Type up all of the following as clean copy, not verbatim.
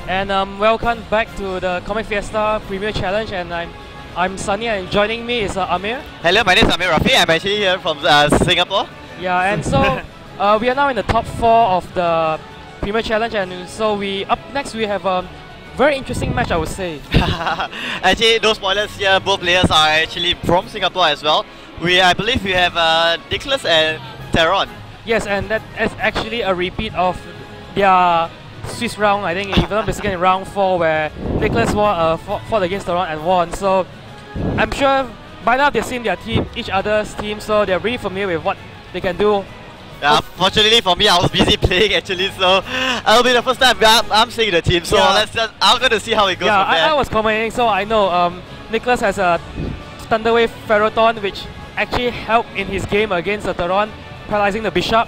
And welcome back to the Comic Fiesta Premier Challenge, and I'm Sunny, and joining me is Amir. Hello, my name is Amir Rafie. I'm actually here from Singapore. Yeah, and so we are now in the top 4 of the Premier Challenge, and so up next we have a very interesting match, I would say. Actually, no spoilers here. Both players are actually from Singapore as well. I believe we have Nicholas and Theron. Yes, and that is actually a repeat of their Swiss round, I think, even basically in round 4, where Nicholas fought against Theron and won. So I'm sure by now they've seen their team, each other's team, so they're really familiar with what they can do. Fortunately for me, I was busy playing actually, so it'll be the first time I'm seeing the team. So I'm going to see how it goes. Yeah, from there. I was commenting, so I know Nicholas has a Thunderwave Ferroton, which actually helped in his game against the Theron, paralyzing the Bishop.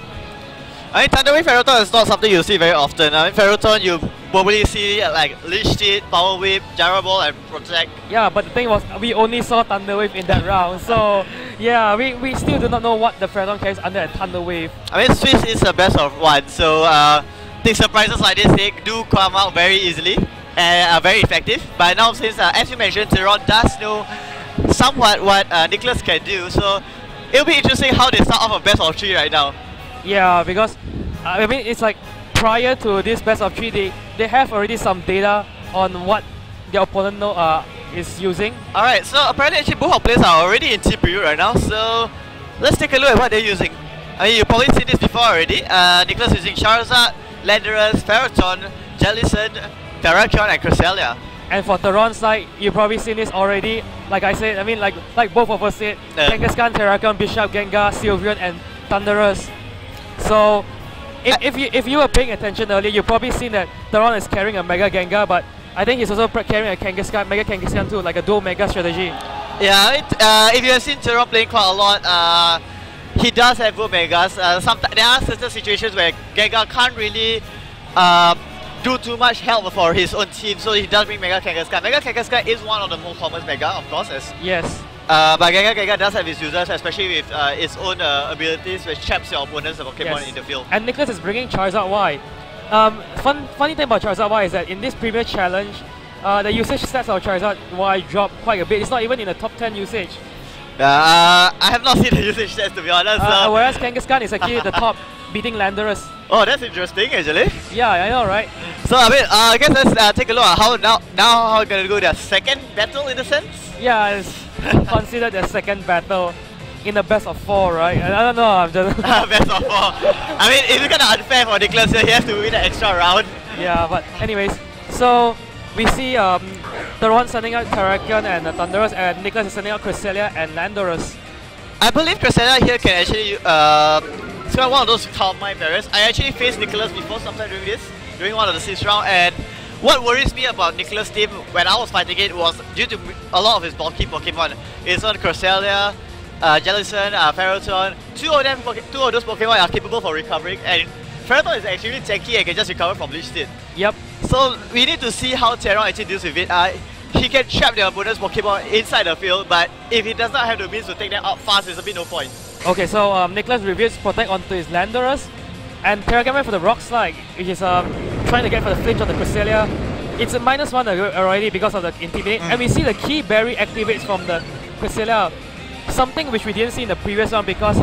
I mean, Thunderwave Ferroton is not something you see very often. I mean, Ferroton you probably see like Leech Seed, Power Whip, Gyro Ball and Protect. Yeah, but the thing was, we only saw Thunderwave in that round, so yeah, we still do not know what the Ferroton carries under a Thunderwave. I mean, Swiss is the best of one, so think surprises like this do come out very easily and are very effective. But now, since as you mentioned, Theron does know somewhat what Nicholas can do, so it'll be interesting how they start off a best of 3 right now. Yeah, because I mean, it's like prior to this best of 3, they have already some data on what their opponent is using. Alright, so apparently actually both our players are already in team preview right now, so let's take a look at what they're using. I mean, you've probably seen this before already. Nicholas using Charizard, Landorus, Ferroton, Jellicent, Terrakion and Cresselia. And for Theron's side, you've probably seen this already. Like I said, I mean, like both of us said, Kangaskhan, Terrakion, Bishop, Gengar, Sylveon and Thunderous. So if you were paying attention earlier, you've probably seen that Theron is carrying a Mega Gengar, but I think he's also carrying a Kangaskhan, Mega Kangaskhan too, like a dual Mega strategy. Yeah, if you have seen Theron playing quite a lot, he does have both Megas. There are certain situations where Gengar can't really do too much help for his own team, so he does bring Mega Kangaskhan. Mega Kangaskhan is one of the most common Mega, of course. Yes. But Gengar does have his users, especially with its own abilities which traps your opponents, the Pokémon in the field. And Nicholas is bringing Charizard Y. Funny thing about Charizard Y is that in this Premier Challenge, the usage stats of Charizard Y drop quite a bit. It's not even in the top 10 usage. I have not seen the usage stats, to be honest. Whereas Kangaskhan is actually at the top, beating Landorus. Oh, that's interesting actually. Yeah, I know, right? So I mean, I guess let's take a look at how how gonna go their second battle in a sense. Yeah, it's considered their second battle in the best of 4, right? I don't know, I'm just best of 4. I mean, it's kind of unfair for Nicholas here. He has to win an extra round. Yeah, but anyways, so we see Theron sending out Terrakion and Thunderous, and Nicholas is sending out Cresselia and Landorus. I believe Cresselia here can actually it's kind of one of those calm mind barriers. I actually faced Nicholas before sometime during one of the 6th round, and what worries me about Nicholas' team when I was fighting it was due to a lot of his bulky Pokemon. It's on Cresselia, Jellicent, Ferroton. Two of those Pokemon are capable for recovering, and Ferroton is actually tanky and can just recover from Leech Seed. Yep. So we need to see how Theron actually deals with it. He can trap their opponent's Pokemon inside the field, but if he does not have the means to take them out fast, there's a bit no point. Okay, so Nicholas reveals Protect onto his Landorus, and Terrakion went for the Rock Slide, which is trying to get for the flinch on the Cresselia. It's a -1 already because of the Intimidate, and we see the Key Berry activates from the Cresselia, something which we didn't see in the previous round because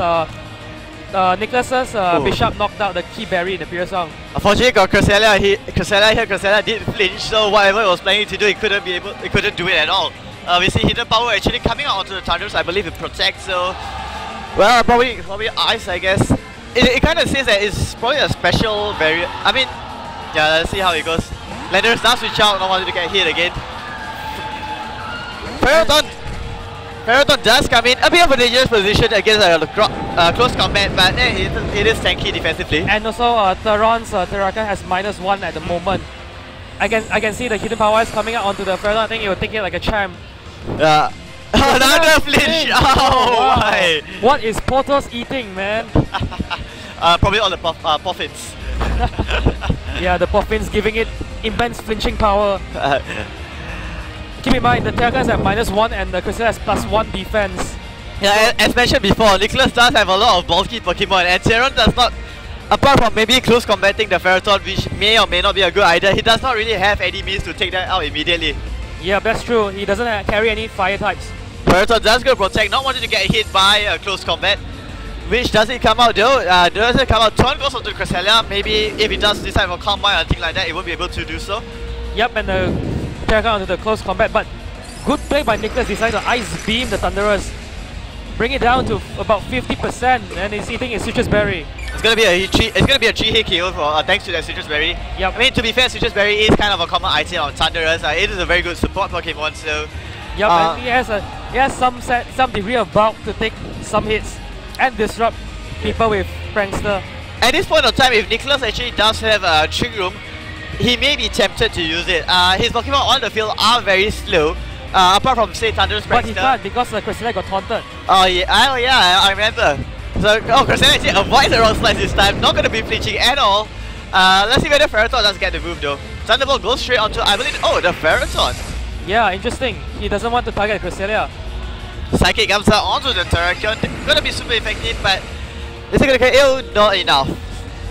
Nicholas's Bishop knocked out the Key Berry in the previous round. Unfortunately, got Cresselia did flinch, so whatever he was planning to do, he couldn't do it at all. We see Hidden Power actually coming out onto the Thunderous, I believe it protects, so well, probably Ice, I guess. It kind of says that it's probably a special variant. I mean, yeah, let's see how it goes. Landorus does switch out, not wanting to get hit again. Ferroton does come in, a bit of a dangerous position against close combat, but it is tanky defensively. And also Theron's Terrakion has -1 at the moment. I can see the Hidden Power is coming out onto the Ferroton. I think he will take it like a champ. Another flinch! Oh, why? What is Portos eating, man? Probably all the Poffins. Yeah, the Poffins giving it immense flinching power. Keep in mind, the Terrakion is at -1 and the Cresselia has +1 defense. Yeah, as mentioned before, Nicholas does have a lot of bulky Pokemon, and Theron does not apart from maybe close combating the Ferroton, which may or may not be a good idea, he does not really have any means to take that out immediately. Yeah, that's true. He doesn't carry any fire types. Ferroton does go protect, not wanting to get hit by close combat. Which doesn't come out though, doesn't come out. Theron goes onto Cresselia. Maybe if he does decide for Calm Mind or anything like that, he won't be able to do so. Yep, and the Terrakan onto the close combat, but good play by Nicholas, decided to Ice Beam the Thunderous. Bring it down to about 50% and he's eating his Citrus Berry. It's gonna be a 3-hit KO for, thanks to that Citrus Berry. Yep. I mean, to be fair, Citrus Berry is kind of a common item on Thunderous. It is a very good support Pokemon, so... Yep, and he has some degree of bulk to take some hits and disrupt people with Prankster. At this point of time, if Nicholas actually does have a Trick Room, he may be tempted to use it. His Pokemon on the field are very slow, apart from say Thunderous Prankster. But he can't because Cresselia got taunted. Oh yeah, I remember. So Cresselia actually avoids the Rock Slice this time, not going to be flinching at all. Let's see whether Ferroton does get the move though. Thunderbolt goes straight onto, I believe, the Ferroton. Yeah, interesting. He doesn't want to target Cresselia. Psychic comes out onto the Terrakion, gonna be super effective, but is it gonna KO? Not enough.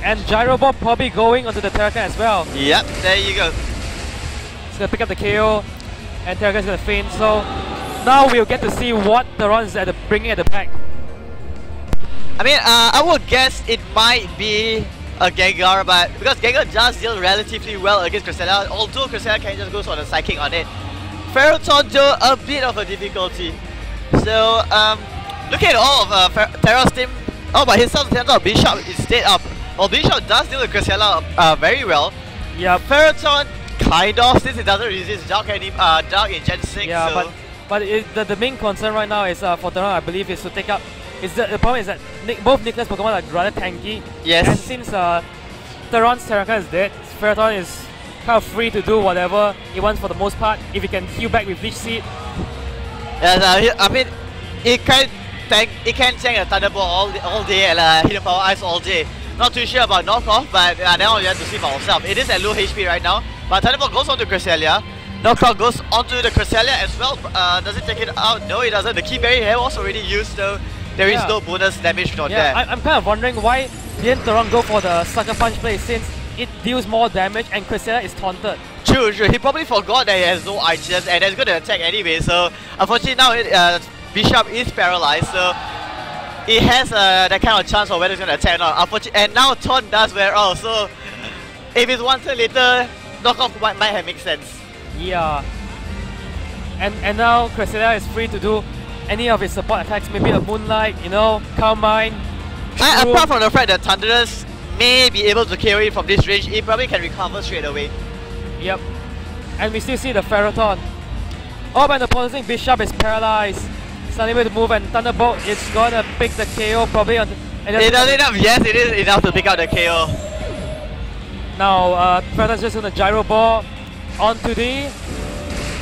And Gyro Ball probably going onto the Terrakion as well. Yep, there you go. He's gonna pick up the KO, and Terrakion's gonna faint. So now we'll get to see what Theron is bringing at the back. I mean, I would guess it might be a Gengar, but because Gengar does deal relatively well against Cresselia, although Cresselia can just go for the Psychic on it. Ferroton though, a bit of a difficulty. So, looking at all of Terra's team, but his turns out Bishop is stayed up. Well, Bishop does deal with Cresselia very well. Yeah, Ferroton kind of, since it doesn't resist Dark in Gen 6. Yeah, so. but the main concern right now is for Theron, I believe, is to take up. The problem is that both Nicholas Pokemon are rather tanky. Yes. And since Theron's Terrakion is dead, Ferroton is kind of free to do whatever he wants for the most part. If he can heal back with Leech Seed. Yes, I mean, it can tank a Thunderbolt all day and Hidden Power Ice all day. Not too sure about knockoff, but now we have to see for ourselves. It is at low HP right now, but Thunderbolt goes onto Cresselia. Knockoff goes onto the Cresselia as well. Does it take it out? No, it doesn't. The Key Berry here was already used, so there is no bonus damage on there. I'm kind of wondering why didn't Theron go for the Sucker Punch play since it deals more damage and Cresselia is taunted. True. He probably forgot that he has no items and it's going to attack anyway. So unfortunately now Bishop is paralyzed, so it has that kind of chance of whether it's going to attack or not. Unfortunately, and now Taunt does wear off, so if it's 1 turn later, knockoff might have made sense. Yeah. And now Cresselia is free to do any of his support attacks, maybe the Moonlight, Calm Mind. Apart from the fact that Thunderous may be able to KO it from this range, it probably can recover straight away. Yep. And we still see the Ferroton. Oh, and the opposing Bishop is paralyzed. It's unable to move, and Thunderbolt is gonna pick the KO probably on. It does enough, yes, it is enough to pick out the KO. Now, Ferroton's just gonna Gyro Ball onto the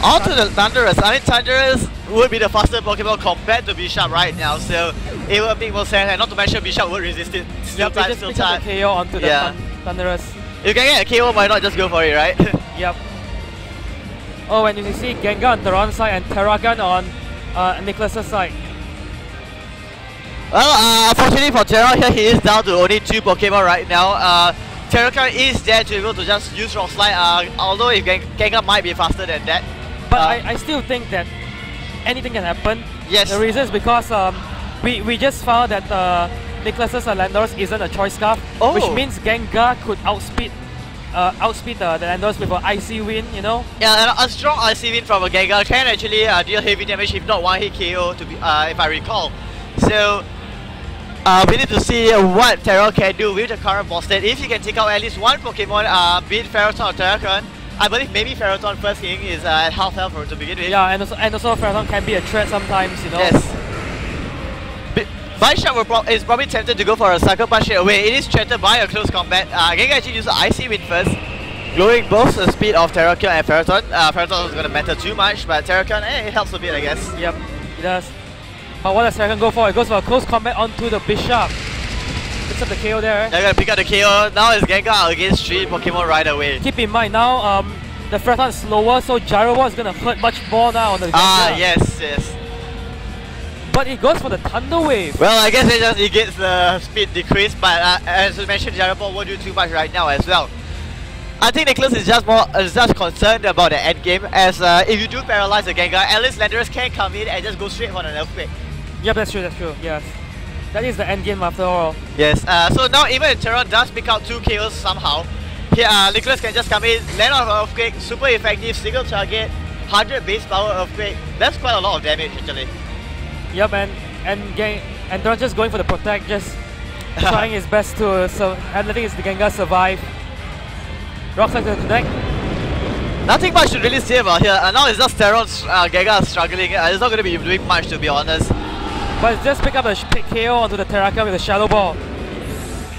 Thunderous. I mean, Thunderous would be the faster Pokemon compared to Bishop right now, so it would make more sense, and not to mention Bishop would resist it. Still yep, just pick up the KO onto the Thunderous. You can get a KO, why not just go for it, right? Yep. Oh, and you can see Gengar on Theron's side and Terrakion on Nicholas's side. Well, unfortunately for Terra here, he is down to only 2 Pokemon right now. Terrakion is there to be able to just use Rock Slide, although if Gengar might be faster than that. But I still think that anything can happen. Yes. The reason is because we just found that Nicholas's Landorus isn't a Choice Scarf, which means Gengar could outspeed the Landorus with an Icy Wind, Yeah, and a strong Icy Wind from a Gengar can actually deal heavy damage, if not 1-hit KO, to be, if I recall. So, we need to see what Terra can do with the current boss state. If he can take out at least 1 Pokemon, be it Ferroton or Terrakion. I believe maybe Ferroton first king is at half health to begin with. Yeah, and also Ferroton can be a threat sometimes, Yes. Bishop is probably tempted to go for a Sucker Punch straight away. It is threatened by a close combat. Gengar actually uses Icy Wind first, lowering both the speed of Terrakion and Ferroton. Ferroton is going to matter too much, but Terrakion, it helps a bit, I guess. Yep, it does. But what does Terrakion go for? It goes for a close combat onto the Bishop. Picks up the KO there. They're going to pick up the KO. Now it's Gengar against 3 Pokemon right away. Keep in mind now, the Ferroton is slower, so Gyro Ball is going to hurt much more now on the Gengar. Yes. But it goes for the Thunder Wave. Well, I guess it gets the speed decrease, but as you mentioned, Jarabo won't do too much right now as well. I think Nicholas is just concerned about the end game, as if you do paralyze the Gengar, at least Landorus can come in and just go straight for an earthquake. Yep, that's true, yes. That is the end game after all. Yes, so now even if Theron does pick out 2 KOs somehow, here Nicholas can just come in, land on an earthquake, super effective, single target, 100 base power earthquake. That's quite a lot of damage actually. Yep, and Theron just going for the protect, just trying his best to and letting his Gengar survive. Rock Slide to the connect. Nothing much to really say about here. Now it's just Theron's Gengar struggling. It's not going to be doing much, to be honest. But just pick up the KO onto the Terrakion with a Shadow Ball.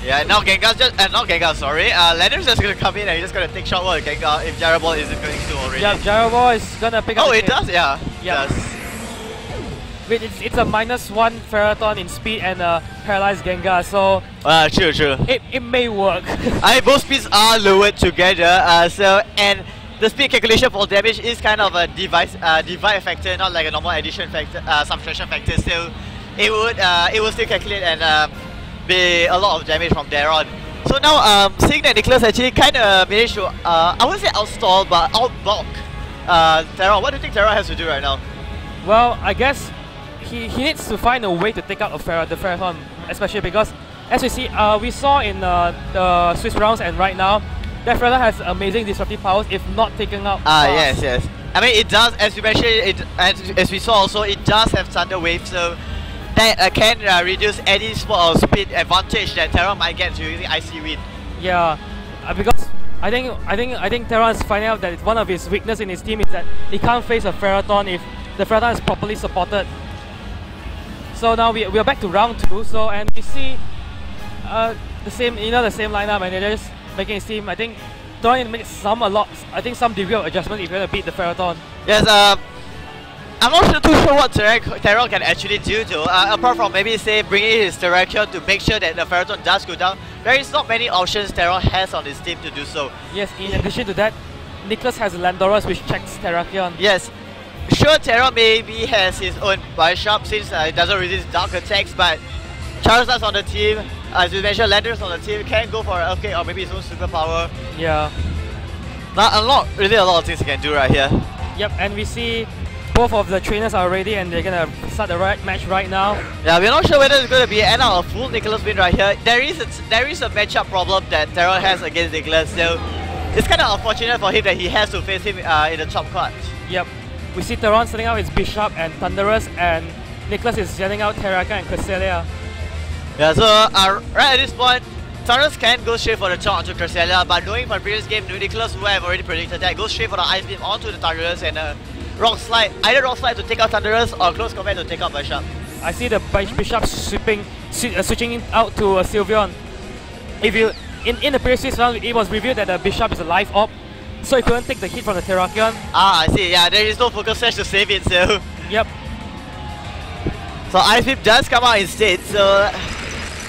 Yeah, now Gengar's just not Gengar, sorry. Landorus just going to come in and he's just going to take shot with Gengar if Gyro Ball isn't going to already. Yeah, Gyro Ball is going to pick up. Oh, it does? Yeah. Yeah. It does. Wait, it's a -1 Ferrothorn in speed and a paralyzed Gengar, so true. It may work. Both speeds are lowered together, and the speed calculation for damage is kind of a divide factor, not like a normal addition factor, subtraction factor. So it would still calculate and be a lot of damage from there on. So now, seeing that Nicholas actually kind of managed to, I wouldn't say outstall, but outblock Theron. What do you think Theron has to do right now? Well, I guess he needs to find a way to take out the Ferrothorn, especially because, as we see, we saw in the Swiss rounds and right now, that Ferrothorn has amazing disruptive powers if not taken out fast. Yes. I mean, it does, as you mentioned, as we saw also, it does have Thunder Wave, so that can reduce any sort of speed advantage that Theron might get using Icy Wind. Yeah, because I think Theron is finding out that one of his weaknesses in his team is that he can't face a Ferrothorn if the Ferrothorn is properly supported. So now we are back to round 2. So and we see the same lineup, and they're just making his team. I think Theron makes some degree of adjustment if you're gonna beat the Ferrothorn. Yes, I'm not too sure what Theron can actually do though, apart from maybe say bringing his Terrakion to make sure that the Ferrothorn does go down. There is not many options Theron has on his team to do so. Yes, in addition to that, Nicholas has Landorus which checks Terrakion. Yes. Sure, Theron maybe has his own Bioshock since it doesn't resist dark attacks, but Charizard's on the team, as you mentioned, Landorus on the team, can go for an Earthquake or maybe his own superpower. Yeah. Not really a lot of things he can do right here. Yep, and we see both of the trainers are ready and they're gonna start the match right now. Yeah, we're not sure whether it's going to be end out a full Nicholas win right here. There is a matchup problem that Theron has against Nicholas, so it's kind of unfortunate for him that he has to face him in the top clutch. Yep. We see Theron sending out his Bishop and Thunderous, and Nicholas is sending out Terrakion and Cresselia. Yeah, so right at this point, Thunderous can go straight for the charge onto Cresselia, but knowing from previous game, Nicholas would have already predicted that, goes straight for the Ice Beam onto the Thunderous and Rock Slide, either Rock Slide to take out Thunderous or Close Combat to take out Bishop. I see the Bishop switching out to Sylveon. If you in the previous round, it was revealed that the Bishop is a live op, so he couldn't take the hit from the Terrakion. I see. Yeah, there is no Focus Sash to save it, so... Yep. So Ice Beam does come out instead, so...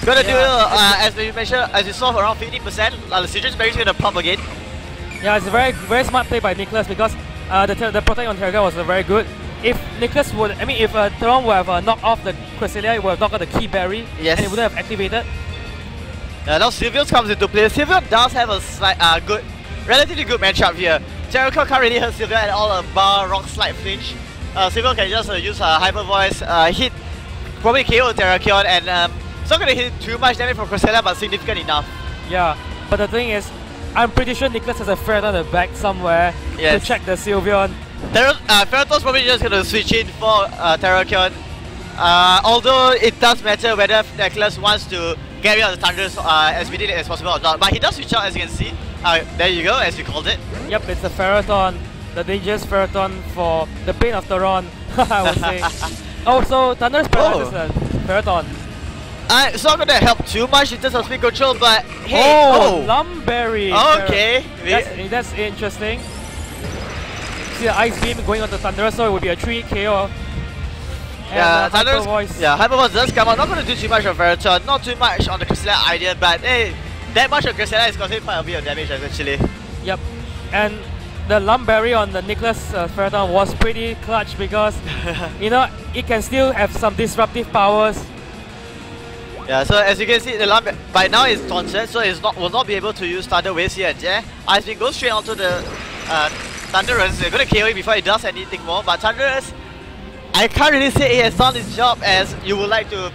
Gonna do, as we mentioned, as you saw, around 50%, the Citrus Berry's gonna pump again. Yeah, it's a very smart play by Nicholas because the protect on Terrakion was very good. If Nicholas would, if Theron would have knocked off the Cresselia, it would have knocked out the Key Berry, yes, and it wouldn't have activated. Now Sylveon comes into play. Sylveon does have a relatively good matchup here. Terrakion can't really hurt Sylveon at all, bar Rock Slide flinch. Sylveon can just use Hyper Voice, hit, probably KO Terrakion, and it's not going to hit too much damage from Cresselia, but significant enough. Yeah, but the thing is, I'm pretty sure Nicholas has a Ferret on the back somewhere to check the Sylveon. Ferreton's probably just going to switch in for Terrakion. Although it does matter whether Nicholas wants to get rid of the Thunders as immediately as possible or not. But he does switch out, as you can see. There you go, as you called it. Yep, it's a Ferrothorn. The dangerous Ferrothorn for the pain of Theron, I would say. Also, Thunder's paralyzes the Ferrothorn. It's not going to help too much in terms of speed control, but hey, Lumberry! Okay. That's interesting. See the Ice Beam going on to Thunderous, so it would be a 3 KO. Yeah, Hyper Voice. Yeah, Hyper Voice does come out. Not going to do too much on Ferrothorn, not too much on the Cresselia idea, but hey, that much of Cresselia is causing quite a bit of damage actually. Yep, and the Lump Berry on the Nicholas Ferroton was pretty clutch because, you know, it can still have some disruptive powers. Yeah, so as you can see, the Lump by now is taunted, so will not be able to use Thunder Waves here and there. Ice Beam goes straight onto the Thunderous. They're going to KO it before it does anything more, but Thunderous, I can't really say he has done his job as you would like to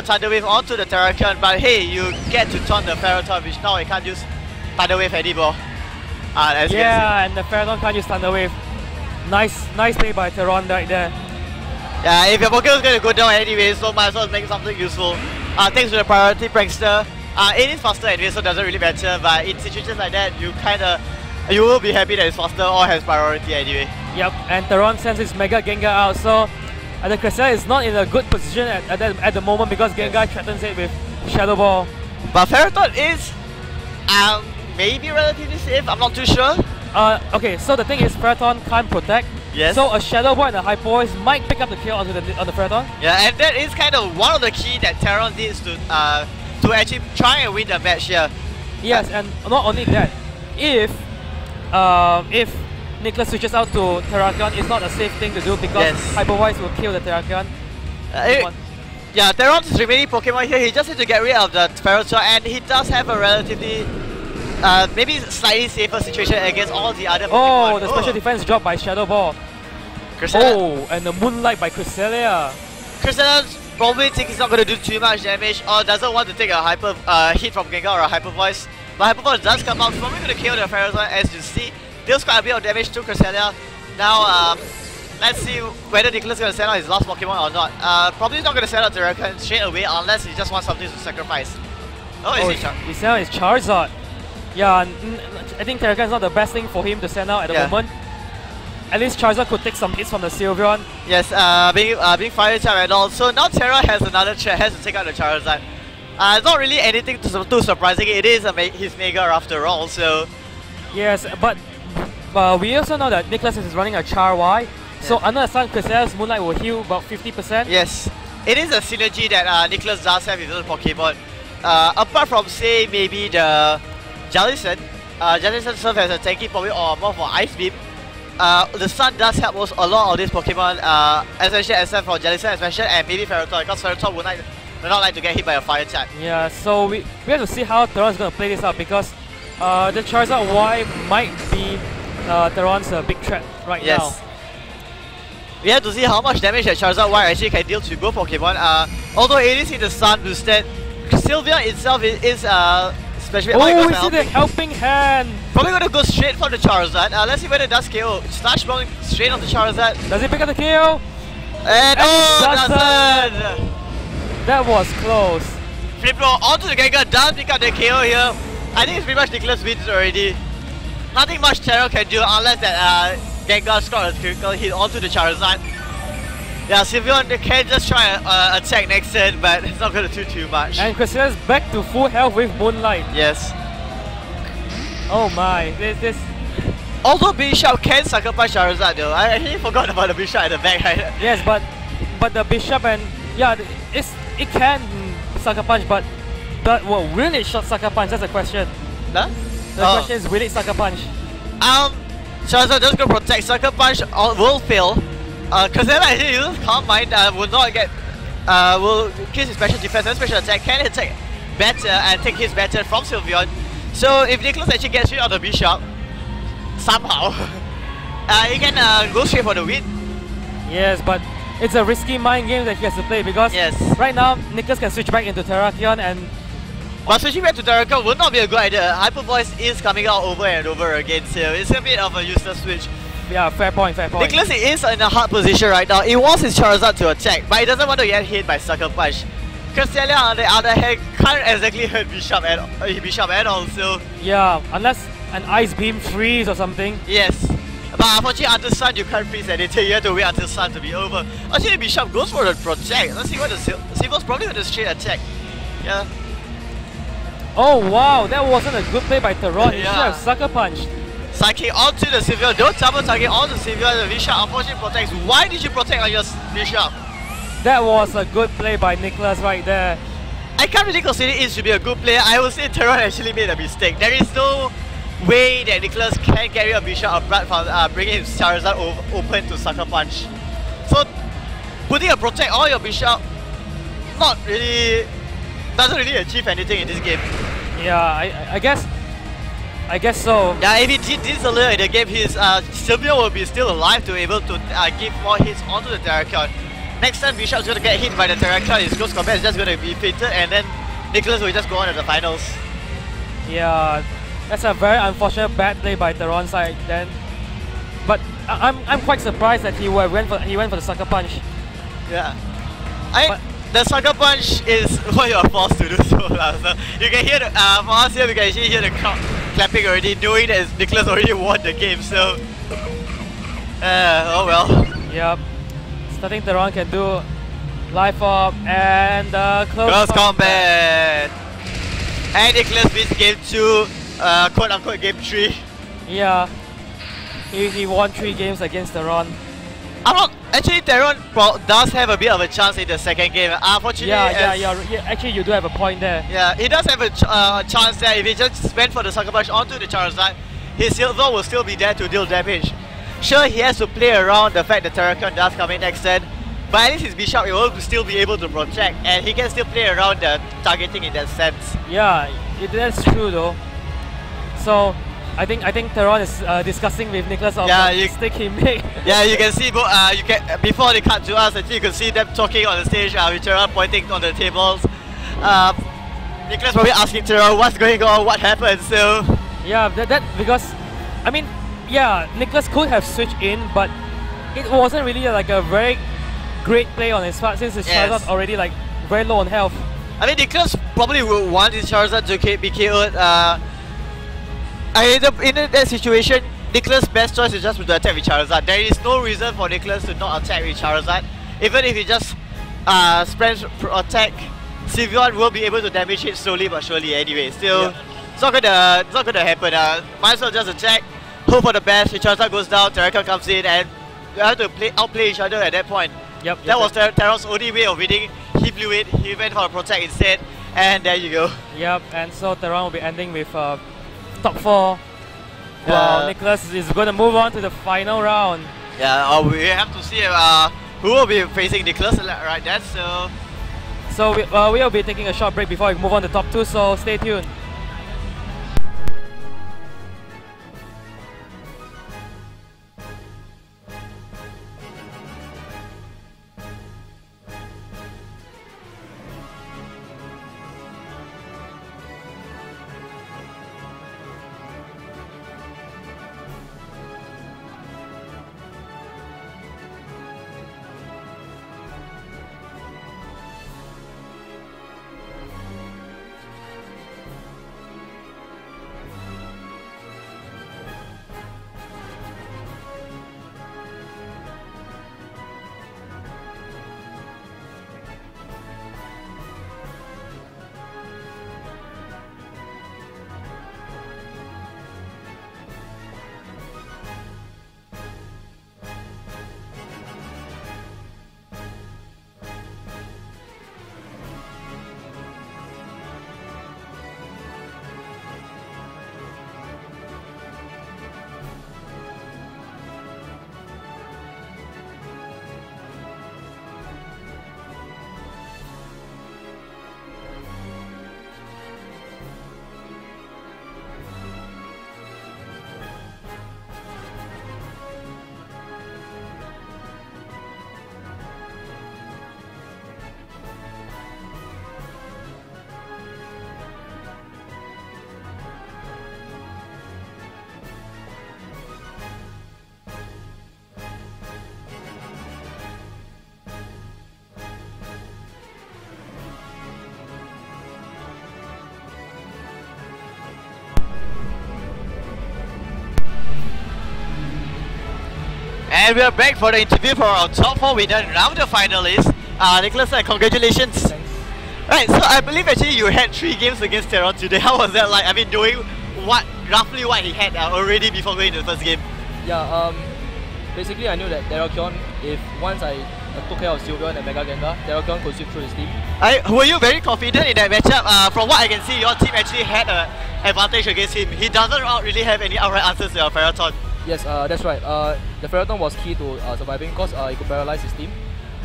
Thunder Wave onto the Terrakion, but hey, you get to taunt the Ferroton, which now I can't use Thunder Wave anymore. Yeah, and the Ferroton can't use Thunder Wave. Nice play by Theron right there. Yeah, if your Pokemon is going to go down anyway, so might as well make something useful. Thanks to the priority prankster. It is faster anyway, so it doesn't really matter, but in situations like that, you will be happy that it's faster or has priority anyway. Yep, and Theron sends his Mega Gengar out, so the Cresselia is not in a good position at the moment because Gengar threatens it with Shadow Ball. But Ferroton is maybe relatively safe, I'm not too sure. Okay, so the thing is Ferroton can't protect. Yes. So a Shadow Ball and a Hyper Voice might pick up the kill on the Ferroton. Yeah, and that is kind of one of the key that Theron needs to actually try and win the match here. Yes, and not only that, if Nicholas switches out to Terrakion, it's not a safe thing to do because Hyper Voice will kill the Terrakion. Yeah, Theron's remaining Pokemon here, he just needs to get rid of the Ferroton, and he does have a relatively maybe slightly safer situation against all the other Pokemon. Oh, the special defense dropped by Shadow Ball. Oh, and the Moonlight by Cresselia. Cresselia probably thinks he's not going to do too much damage or doesn't want to take a hit from Gengar or a Hyper Voice. But Hyper Voice does come out, probably going to kill the Ferroton as you see. Deals quite a bit of damage to Cresselia. Now, let's see whether Nicholas is going to send out his last Pokemon or not. Probably not going to send out Terrakion straight away unless he just wants something to sacrifice. He sent out his Charizard. Yeah, I think Terrakion is not the best thing for him to send out at the moment. At least Charizard could take some hits from the Sylveon. Yes, being fire type and all. So now Terra has another threat, has to take out the Charizard. It's not really anything too surprising. It is his Mega after all, so... Yes, but we also know that Nicholas is running a Char Y. So under the sun, Cresselia's Moonlight will heal about 50%. Yes, it is a synergy that Nicholas does have with other Pokemon. Apart from, say, maybe the Jellicent. Jellicent serves as a tanky probably or more for Ice Beam. The Sun does help a lot of these Pokemon, especially except for Jellicent as mentioned, and maybe Ferroton, because Ferroton would not like to get hit by a fire type. Yeah, so we have to see how Theron is going to play this out because the Charizard Y might be Theron's big threat right now. We have to see how much damage that Charizard Y actually can deal to both Pokemon. Although it is in the Sun boosted, Sylveon itself is especially. Oh, we see the helping hand! Probably going to go straight for the Charizard. Let's see whether it does KO. Slash blowing straight on the Charizard. Does he pick up the KO? And doesn't! That was close. Flip blow onto the Gengar, does pick up the KO here. I think it's pretty much Nicholas wins already. Nothing much Terra can do unless that Gengar scored a critical hit onto the Charizard. Yeah, Sylveon can just try and attack next turn, but it's not going to do too much. And Cresselia's back to full health with Moonlight. Yes. Oh my, this... Although Bishop can sucker punch Charizard though, I actually forgot about the Bishop at the back, right? Yes, but the Bishop and... Yeah, it can sucker punch, but will it sucker punch? That's the question. Huh? The question is, will it sucker punch? Charizard just going to protect. Sucker punch will fail. Cresselia actually uses Calm Mind, will not get... will increase his special defense and special attack, can attack better and take his better from Sylveon. So if Nicholas actually gets rid of the Bishop, somehow, he can go straight for the win. Yes, but it's a risky mind game that he has to play because right now Nicholas can switch back into Terrakion and... But switching back to Terrakion would not be a good idea. Hyper Voice is coming out over and over again, so it's a bit of a useless switch. Yeah, fair point, fair point. Nicholas is in a hard position right now. He wants his Charizard to attack, but he doesn't want to get hit by Sucker Punch. Cresselia on the other hand can't exactly hurt Bishop at all, so... Yeah, unless an Ice Beam freeze or something. Yes. But unfortunately until Sun you can't freeze anything, you have to wait until Sun to be over. Actually Bishop goes for the protect. Let's see what the Silver's probably going to straight attack. Yeah. Oh wow, that wasn't a good play by Theron. He should have Sucker Punched. Psychic onto the Sylveon, don't double target onto Sylveon. The Bishop unfortunately protects. Why did you protect on your Bishop? That was a good play by Nicholas right there. I can't really consider it to be a good play. I would say Theron actually made a mistake. There is no way that Nicholas can carry a Bishop upright from bringing his Charizard open to Sucker Punch. So putting a Protect on your Bishop doesn't really achieve anything in this game. Yeah, I guess so. Yeah, if he did this earlier in the game, his Sylveon will be still alive to be able to give more hits onto the Terrakion. Next time Bishop's going to get hit by the Terrakion, his close combat is just going to be fated, and then Nicholas will just go on to the finals. Yeah, that's a very unfortunate bad play by Theron's side then. But I'm quite surprised that he went for the Sucker Punch. Yeah. The Sucker Punch is what you are forced to do so. So you can hear for us here, we can actually hear the crowd clapping already, knowing that Nicholas already won the game, so oh well. Yep. Starting Theron can do Life Orb and close combat. And Nicholas wins game 2, quote unquote game 3. Yeah. He won 3 games against Theron. Actually, Theron does have a bit of a chance in the second game. Unfortunately, yeah. Actually, you do have a point there. Yeah, he does have a chance there. If he just went for the Sucker Punch onto the Charizard, his Silver will still be there to deal damage. Sure, he has to play around the fact that Terrakion does come in next turn, but at least his Bishop will still be able to protect, and he can still play around the targeting in that sense. Yeah, that's true though. So I think Theron is discussing with Nicholas on the mistake he made. Yeah, you can see before they cut to us, actually you can see them talking on the stage, with Theron pointing on the tables. Nicholas probably asking Theron what's going on, what happened. So yeah, that because I mean, yeah, Nicholas could have switched in, but it wasn't really like a very great play on his part since his Charizard's already like very low on health. I mean, Nicholas probably would want his Charizard to be KO'd. In that situation, Nicholas' best choice is just to attack with Charizard. There is no reason for Nicholas to not attack with Charizard. Even if he just spams attack, Sylveon will be able to damage it slowly but surely anyway. Still, it's not gonna happen. Might as well just attack, hope for the best. If Charizard goes down, Terrakion comes in, and you have to outplay each other at that point. That was Theron's only way of winning. He blew it. He went for a protect instead, and there you go. Yep, and so Theron will be ending with top 4. Well, Nicholas is going to move on to the final round. Yeah, we have to see who will be facing Nicholas right then. So we will be taking a short break before we move on to top 2. So stay tuned. And we are back for the interview for our top 4 winner and round of finalists. Nicholas, congratulations. Thanks. Right, so I believe actually you had 3 games against Theron today. How was that like? I mean, doing roughly what he had already before going to the first game? Yeah, basically I knew that Terrakion, if once I took care of Sylveon and Mega Gengar, Terrakion could sweep through his team. Were you very confident in that matchup? From what I can see, your team actually had a advantage against him. He doesn't really have any outright answers to your Ferroton. Yes, that's right. The Ferroton was key to surviving because he could paralyze his team.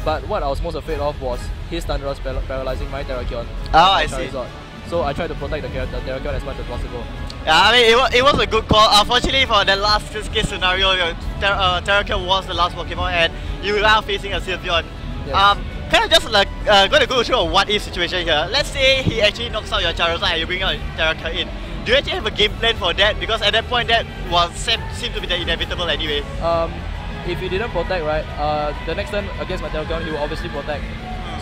But what I was most afraid of was his Thunderous paralyzing my Terrakion. Oh, I see. So I tried to protect the Terrakion as much as possible. Yeah, I mean, it was a good call. Unfortunately, for the last case scenario, Terrakion was the last Pokemon and you are facing a Sylveon. Yes. Kind of just like going to go through a what-if situation here. Let's say he actually knocks out your Charizard and you bring out Terrakion in. Do you actually have a game plan for that? Because at that point, that seemed to be the inevitable anyway. If he didn't protect, right, the next turn against my Terrakion, he will obviously protect.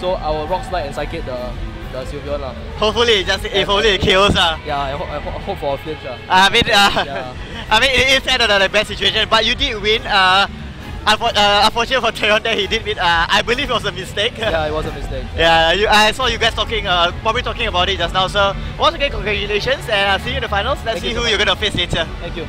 So I will Rock Slide and Psychic the Sylveon lah. Hopefully, if only it kills. Yeah, I hope for a flinch. I mean, it is kind of the best situation, but you did win. Unfortunately for Theron that he did win. I believe it was a mistake. Yeah, it was a mistake. Yeah, I saw you guys probably talking about it just now. So once again, congratulations, and I'll see you in the finals. Let's see who you're going to face later. Thank you.